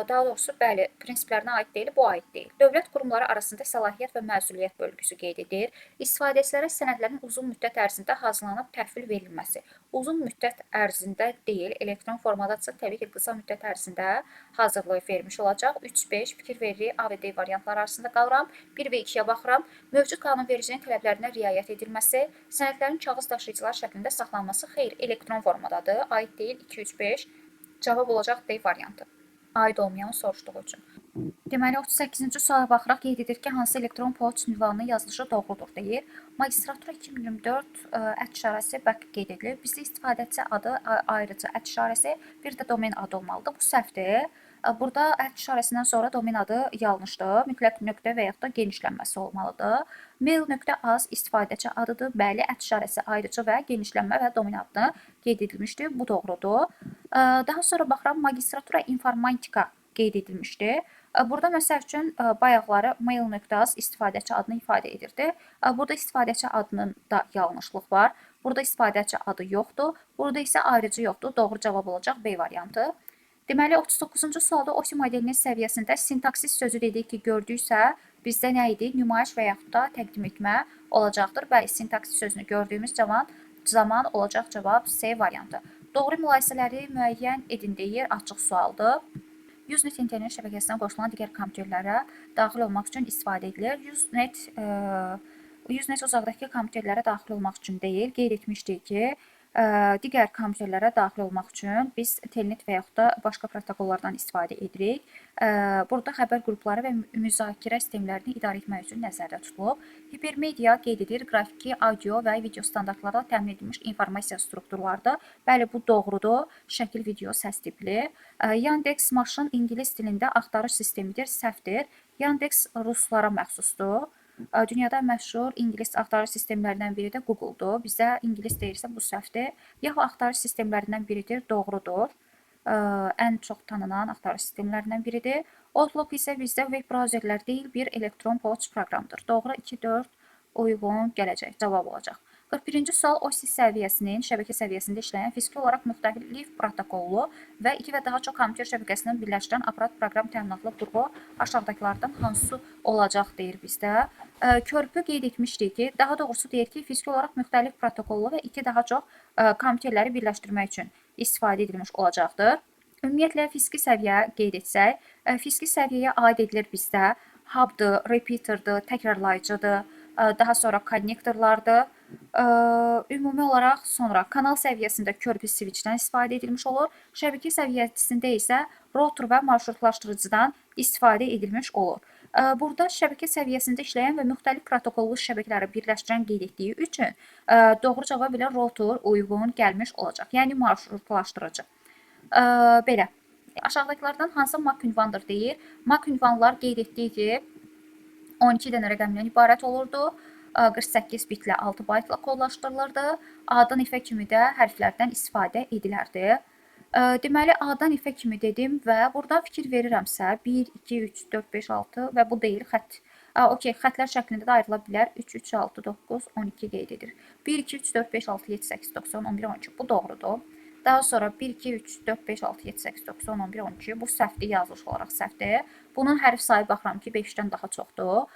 daha doğrusu, bəli, prinsiplərinə aid deyil, bu aid deyil. Dövlət qurumları arasında səlahiyyət və məsuliyyət bölgüsü qeyd edir. İstifadəçilərə sənədlərin uzun müddət ərzində hazırlanıb təhvil verilməsi. Uzun müddət ərzində deyil, elektron formadadsa təbii ki, qısa müddət ərzində hazırlayıb vermiş olacaq. 3-5 fikir veririk, A və D variantları arasında qalıram. 1 və 2-yə baxıram. Mövcud qanunvericiliyin tələblərinə riayət edilməsi, sənədlərin kağız daşıyıcılar şəklində saxlanması xeyr, elektron formadadır. Aid deyil, 2-3-5. Cavab olacaq D variantı. Aid olmayan soruşduğu üçün. Deməli, 38-ci suala baxıraq qeyd edir ki, hansı elektron poçt ünvanının yazılışı doğrudur deyir. Magistratura 2024 @ back qeyd edilir. Bizdə istifadəçi adı ayrıca @ bir də domen adı olmalıdır. Bu səhvdir. Burada @ sonra domen adı yanlışdır. Mütləq nöqtə və yaxud da genişlənməsi olmalıdır. Mail.az istifadəçi adıdır. Bəli, @ ayrıca və genişlənmə və domen adını qeyd edilmişdir. Bu doğrudur. Daha sonra baxıram, magistratura informatika qeyd edilmişdir. Burada məsəl üçün bayaqları mail.az istifadəçi adını ifadə edirdi. Burada istifadəçi adının da yanlışlıq var. Burada istifadəçi adı yoxdur. Burada isə ayrıcı yoxdur. Doğru cavab olacaq B variantı. Deməli, 39-cu sualda OSI modelinin səviyyəsində sintaksis sözü dedik ki, gördüksə, bizdə nə idi? Nümayiş və yaxud da təqdim etmə olacaqdır. Bəli, sintaksis sözünü gördüyümüz zaman olacaq cavab C variantı. Doğru mülayisələri müəyyən edin deyir, açıq sualdır. Usenet internet şəbəkəsinə qoşulan digər kompüterlərə daxil olmaq üçün istifadə edilir. Usenet uzaqdakı kompüterlərə daxil olmaq üçün deyil. Qeyd etmişdik ki, digər kompüterlərə daxil olmaq üçün biz telnet və yaxud da başqa protokollardan istifadə edirik. Burada xəbər qrupları və müzakirə sistemlərini idarə etmək üçün nəzərdə tutulub. Hipermedia qeyd edir, qrafiki, audio və video standartlarla təmin edilmiş informasiya strukturlardır. Bəli, bu doğrudur. Şəkil, video, səs tipli. Yandex maşın ingilis dilində axtarış sistemidir, səhvdir. Yandex ruslara məxsusdur. Dünyada məşhur ingilis axtarış sistemlərindən biri də Google-dur. Bizə ingilis deyirsə bu səhvdir. Yahoo axtarış sistemlərindən biridir, doğrudur. Ən çox tanınan axtarış sistemlərindən biridir. Outlook isə bizdə web brauzerlər deyil, bir elektron poçt proqramıdır. Doğru 2-4 uyğun gələcək, cavab olacaq. 41-ci sual OSI səviyyəsinin şəbəkə səviyyəsində işləyən fiziki olaraq müxtəlif protokollu və 2 və daha çox kompüter şəbəkəsindən birləşdirən aparat proqram təminatlı qurğu aşağıdakılardan hansı olacaq deyir bizdə. Körpü qeyd etmişdik ki, daha doğrusu deyir ki, fiziki olaraq müxtəlif protokollu və 2 daha çox kompüterləri birləşdirmək üçün istifadə edilmiş olacaqdır. Ümumiyyətlə, fiziki səviyyə qeyd etsək, fiziki səviyyəyə aid edilir bizdə hubdur, repeaterdir, təkrarlayıcıdır, daha sonra konnektorlardır. Ümumi olaraq sonra kanal səviyyəsində körpü switchdən istifadə edilmiş olur. Şəbəkə səviyyəsində isə router və marşrutlaşdırıcıdan istifadə edilmiş olur. Burada şəbəkə səviyyəsində işləyən və müxtəlif protokollu şəbəkələri birləşdirən qeyd etdiyi üçün doğru cavab ilə router uyğun gəlmiş olacaq. Yəni marşrutlaşdırıcı. Belə. Aşağıdakılardan hansı MAC ünvandır deyir. MAC ünvanlar qeyd etdiyi ki 12 dənə rəqəmdən ibarət olurdu. 48 bitlə 6 baytla kodlaşdırılırdı. A-dan F-ə kimi də hərflərdən istifadə edilərdi. Deməli, A-dan F-ə kimi dedim və buradan fikir verirəmsə 1, 2, 3, 4, 5, 6 və bu deyil xətt. Okey, xətlər şəklində də ayrıla bilər. 3, 3, 6, 9, 12 qeyd edir. 1, 2, 3, 4, 5, 6, 7, 8, 9, 11, 12. Bu doğrudur. Daha sonra 1, 2, 3, 4, 5, 6, 7, 8, 9, 10, 11, 12. Bu səhvdir, yazılış olaraq səhvdir. Bunun hərf sayı baxıram ki, 5-dən daha çoxdur.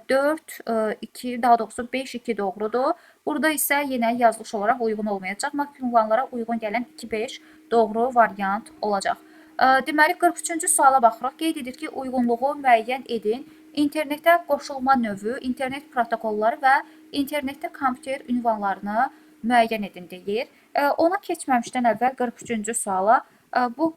4, 2, daha doğrusu 5, 2 doğrudur. Burada isə yenə yazılış olaraq uyğun olmayacaq. MAC ünvanlara uyğun gələn 2, 5 doğru variant olacaq. Deməli, 43-cü suala baxırıq. Qeyd edir ki, uyğunluğu müəyyən edin. İnternetə qoşulma növü, internet protokolları və internetdə kompüter ünvanlarını müəyyən edin deyir. Ona keçməmişdən əvvəl 43-cü suala, bu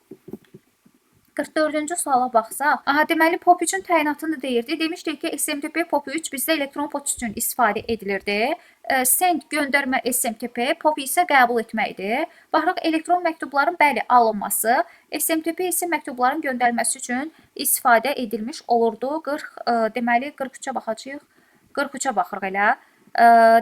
44-cü suala baxsaq, deməli POP3-ün təyinatını deyirdi. Demişdik ki, SMTP POP3 bizdə elektron poçt üçün istifadə edilirdi. Send göndərmə SMTP, POP isə qəbul etməkdir. Baxırıq, elektron məktubların bəli alınması, SMTP isə məktubların göndərilməsi üçün istifadə edilmiş olurdu. Deməli 43-ə baxacağıq. 43-ə baxırıq elə.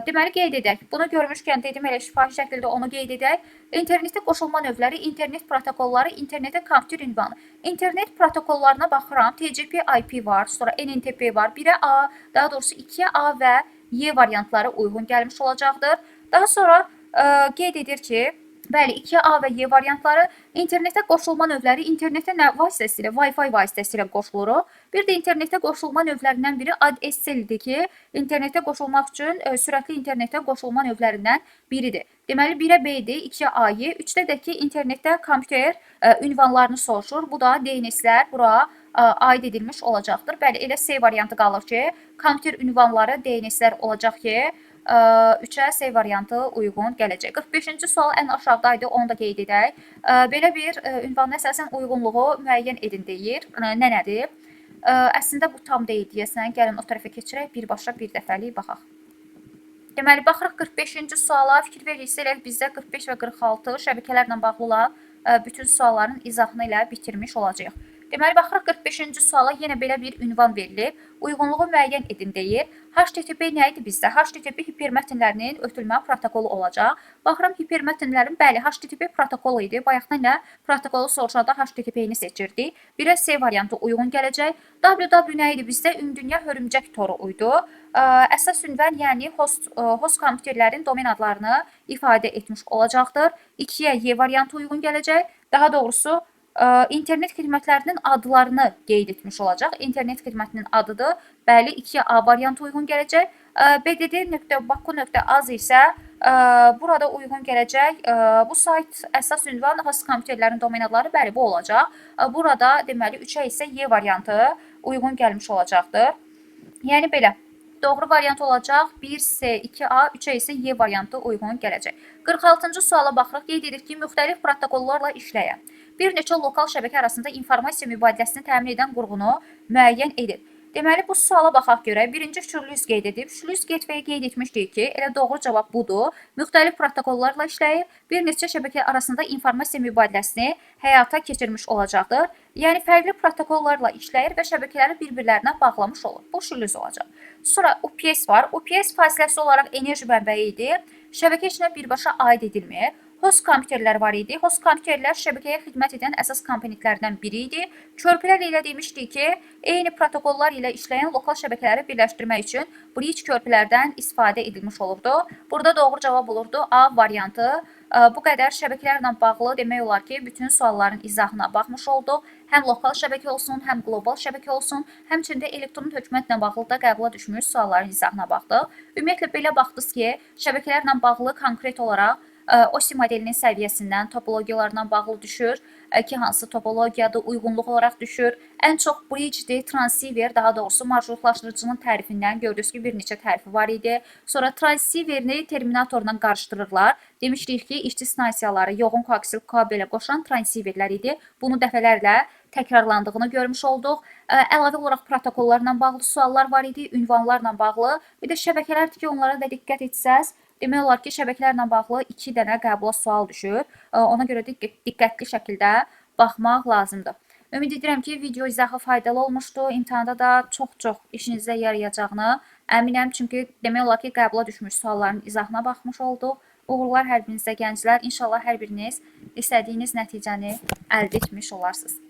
Deməli, qeyd edək. Bunu görmüşkən dedim, elə şifahi şəkildə onu qeyd edək. İnternetə qoşulma növləri, internet protokolları, internetə kompüter ünvanı. İnternet protokollarına baxıram. TCP/IP var, sonra NNTP var. 1-ə A, daha doğrusu 2-ə A və Y variantları uyğun gəlmiş olacaqdır. Daha sonra qeyd edir ki, bəli, 2-ə A və Y variantları internetə qoşulma növləri internetə nə vasitəsilə, Wi-Fi vasitəsilə qoşuluruq. Bir də internetə qoşulma növlərindən biri ADSL-dir ki, internetə qoşulmaq üçün sürətli internetə qoşulma növlərindən biridir. Deməli, 1-ə B-dir, 2-ə A-yı, 3-də də ki, internetdə kompüter ünvanlarını soruşur. Bu da DNS-lər bura aid edilmiş olacaqdır. Bəli, elə C variantı qalır ki, kompüter ünvanları DNS-lər olacaq ki, 3-ə C variantı uyğun gələcək. 45-ci sual ən aşağıdaydı, onu da qeyd edək. Belə bir ünvanın əsasən uyğunluğu müəyyən edin deyir. Nədir? Əslində bu tam deyil deyəsən. Gəlin o tərəfə keçirək, birbaşa bir dəfəlik baxaq. Deməli, baxırıq 45-ci suala, fikir verirsək, bizdə 45 və 46 şəbəkələrlə bağlı olan bütün sualların izahını ilə bitirmiş olacaq. Deməli, baxırıq 45-ci suala yenə belə bir ünvan verilib. Uyğunluğu müəyyən edin deyir. HTTP nə idi bizdə? HTTP hipermətnlərinin ötürülmə protokolu olacaq. Baxıram hipermətnlərin, bəli, HTTP protokolu idi. Bayaqdan ilə protokolu soruşanda HTTP-ni seçirdik. 1-ə C variantı uyğun gələcək. www nə idi bizdə? Ümumdünya hörümcək toru uydu. Əsas ünvan, yəni host kompüterlərin domen adlarını ifadə etmiş olacaqdır. 2-yə Y variantı uyğun gələcək. Daha doğrusu internet xidmətlərinin adlarını qeyd etmiş olacaq. İnternet xidmətinin adıdır. Bəli, 2-yə A variantı uyğun gələcək. bdd.baku.az isə burada uyğun gələcək. Bu sayt əsas ünvan host kompüterlərin domen adları, bəli, bu olacaq. Burada deməli 3-ə isə Y variantı uyğun gəlmiş olacaqdır. Yəni belə. Doğru variant olacaq 1C, 2A, 3A isə Y variantı uyğun gələcək. 46-cı suala baxırıq. Qeyd edir ki, müxtəlif protokollarla işləyən bir neçə lokal şəbəkə arasında informasiya mübadiləsini təmin edən qurğunu müəyyən edin. Deməli, bu suala baxaq görə birinci Şürlüz qeyd edib. Şürlüz Getveyə qeyd etmişdik ki, elə doğru cavab budur. Müxtəlif protokollarla işləyir, bir neçə şəbəkə arasında informasiya mübadiləsini həyata keçirmiş olacaqdır. Yəni, fərqli protokollarla işləyir və şəbəkələri bir-birlərinə bağlamış olur. Bu Şürlüz olacaq. Sonra UPS var. UPS fasiləsi olaraq enerji mənbəyi idi. Şəbəkə içinə birbaşa aid edilmir. Host kompüterlər var idi. Host kompüterlər şəbəkəyə xidmət edən əsas komponentlərdən biri idi. Körpülər ilə demişdik ki, eyni protokollar ilə işləyən lokal şəbəkələri birləşdirmək üçün bridge körpülərdən istifadə edilmiş olurdu. Burada doğru cavab olurdu A variantı. Bu qədər şəbəkələrlə bağlı demək olar ki, bütün sualların izahına baxmış olduq. Həm lokal şəbəkə olsun, həm qlobal şəbəkə olsun, həmçində elektron hökumətlə bağlı da qəbula düşmüş sualların izahına baxdıq. Ümumiyyətlə belə baxdınız ki, şəbəkələrlə bağlı konkret olaraq OSI modelinin səviyyəsindən topologiyalarla bağlı düşür ki, hansı topologiyadır, uyğunluq olaraq düşür. Ən çox bridge-dir, transceiver, daha doğrusu marşrutlaşdırıcının tərifindən gördünüz ki, bir neçə tərifi var idi. Sonra transceiverini terminatorla qarışdırırlar. Demişdik ki, işçi stansiyaları yoğun koaksil kabelə qoşan transceiverlər idi. Bunu dəfələrlə təkrarlandığını görmüş olduq. Əlavə olaraq protokollarla bağlı suallar var idi, ünvanlarla bağlı. Bir də şəbəkələrdir ki, onlara da diqqət etsəz, demək olar ki, şəbəkələrlə bağlı 2 dənə qəbula sual düşür. Ona görə də diqqətli şəkildə baxmaq lazımdır. Ümid edirəm ki, video izahı faydalı olmuşdu. İmtahanda da çox-çox işinizə yarayacağını əminəm. Çünki demək olar ki, qəbula düşmüş sualların izahına baxmış olduq. Uğurlar hər birinizə gənclər. İnşallah hər biriniz istədiyiniz nəticəni əldə etmiş olarsınız.